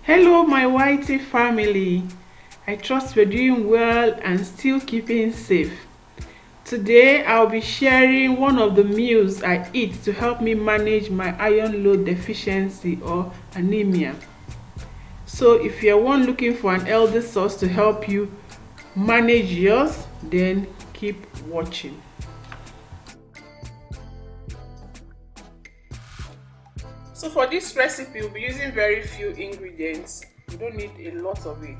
Hello my whitey family, I trust you're doing well and still keeping safe. Today I'll be sharing one of the meals I eat to help me manage my iron load deficiency or anemia. So if you're one looking for an healthy source to help you manage yours, then keep watching. So for this recipe, we'll be using very few ingredients. You don't need a lot of it.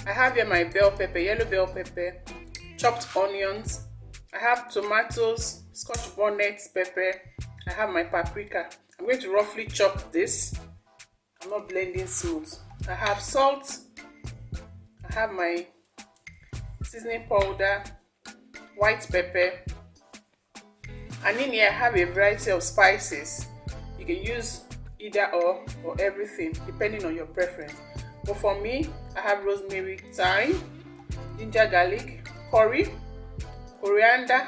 I have here my bell pepper, yellow bell pepper, chopped onions. I have tomatoes, scotch bonnet pepper. I have my paprika. I'm going to roughly chop this. I'm not blending smooth. I have salt. I have my seasoning powder, white pepper. And in here I have a variety of spices. You can use either or everything depending on your preference, but for me I have rosemary, thyme, ginger garlic, curry, coriander,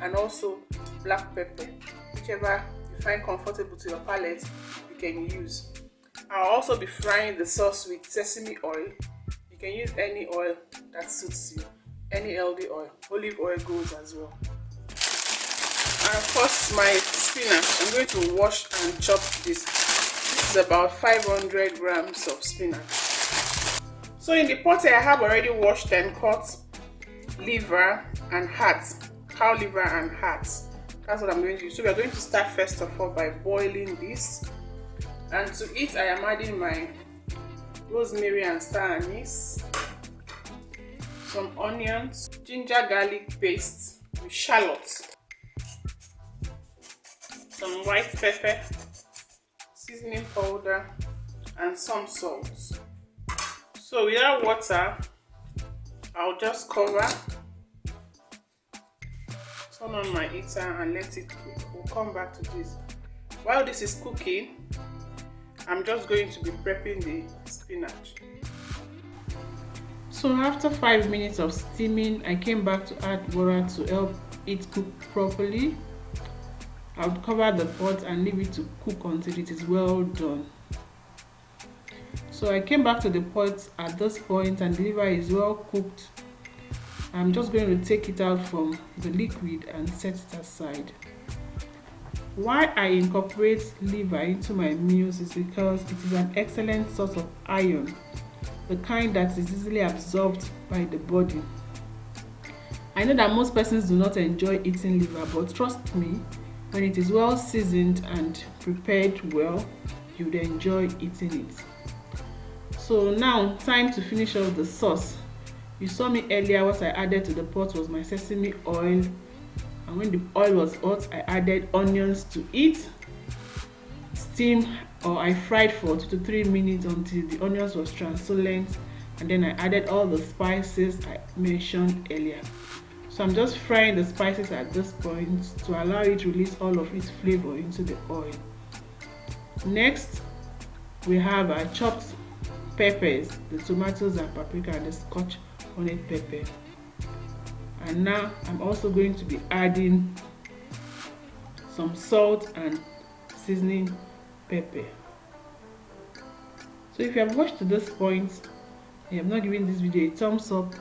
and also black pepper. Whichever you find comfortable to your palate, you can use. I'll also be frying the sauce with sesame oil. You can use any oil that suits you, any healthy oil. Olive oil goes as well. And of course my spinach, I'm going to wash and chop this. This is about 500 grams of spinach. So in the pot I have already washed and cut liver and heart, cow liver and heart. That's what I'm going to use. So we are going to start first of all by boiling this. And to it I am adding my rosemary and star anise, some onions, ginger garlic paste with shallots, some white pepper, seasoning powder, and some salt. So without water, I'll just cover, turn on my heater and let it cook. We'll come back to this. While this is cooking, I'm just going to be prepping the spinach. So after 5 minutes of steaming, I came back to add water to help it cook properly. I'll cover the pot and leave it to cook until it is well done. So I came back to the pot at this point and the liver is well cooked. I'm just going to take it out from the liquid and set it aside. Why I incorporate liver into my meals is because it is an excellent source of iron, the kind that is easily absorbed by the body. I know that most persons do not enjoy eating liver, but trust me, when it is well seasoned and prepared well, you'd enjoy eating it. So now, time to finish off the sauce. You saw me earlier, what I added to the pot was my sesame oil. And when the oil was hot, I added onions to it. Steam, or I fried for 2 to 3 minutes until the onions was translucent. And then I added all the spices I mentioned earlier. So I'm just frying the spices at this point to allow it to release all of its flavor into the oil. Next, we have our chopped peppers, the tomatoes and paprika and the scotch bonnet pepper. And now I'm also going to be adding some salt and seasoning pepper. So if you have watched to this point and you have not given this video a thumbs up,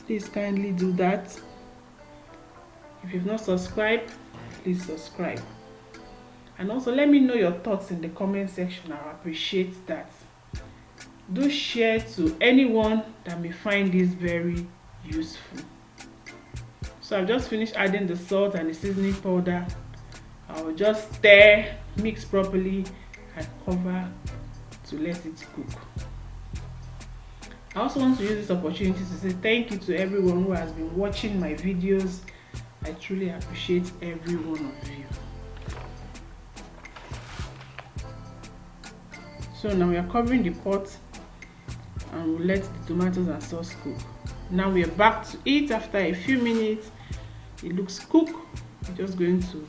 please kindly do that. If you've not subscribed, please subscribe. And also let me know your thoughts in the comment section. I appreciate that. Do share to anyone that may find this very useful. So I've just finished adding the salt and the seasoning powder. I will just stir, mix properly, and cover to let it cook. I also want to use this opportunity to say thank you to everyone who has been watching my videos. I truly appreciate every one of you. So now we are covering the pot and we'll let the tomatoes and sauce cook. Now we are back to it after a few minutes. It looks cooked. We're just going to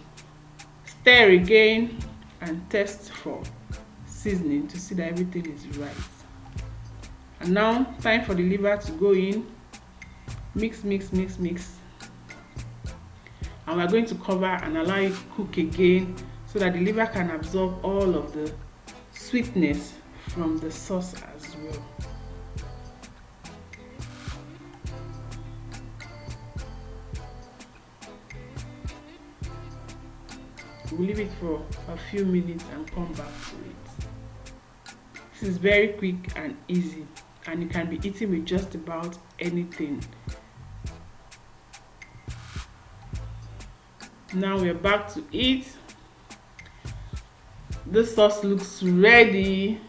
stir again and test for seasoning to see that everything is right. And now time for the liver to go in. Mix. And we're going to cover and allow it cook again so that the liver can absorb all of the sweetness from the sauce as well. We'll leave it for a few minutes and come back to it. This is very quick and easy, and you can be eating with just about anything. Now we're back to it. The sauce looks ready.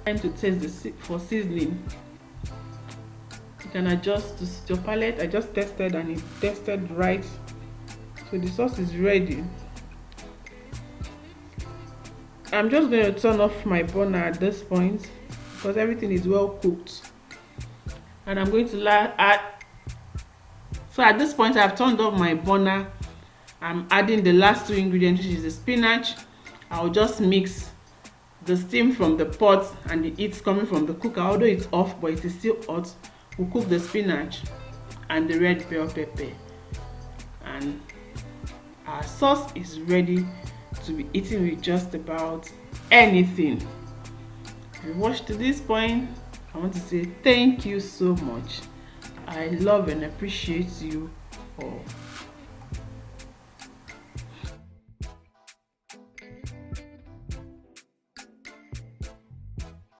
Time to taste for seasoning. You can adjust to your palate. I just tested and it tasted right, so the sauce is ready. I'm just going to turn off my burner at this point because everything is well cooked, and I'm going to add. So at this point I've turned off my burner. I'm adding the last two ingredients, which is the spinach. I'll just mix the steam from the pot and the heat coming from the cooker, although it's off but it is still hot. We'll cook the spinach and the red bell pepper, and our sauce is ready to be eaten with just about anything. If you watched to this point, I want to say thank you so much. I love and appreciate you all.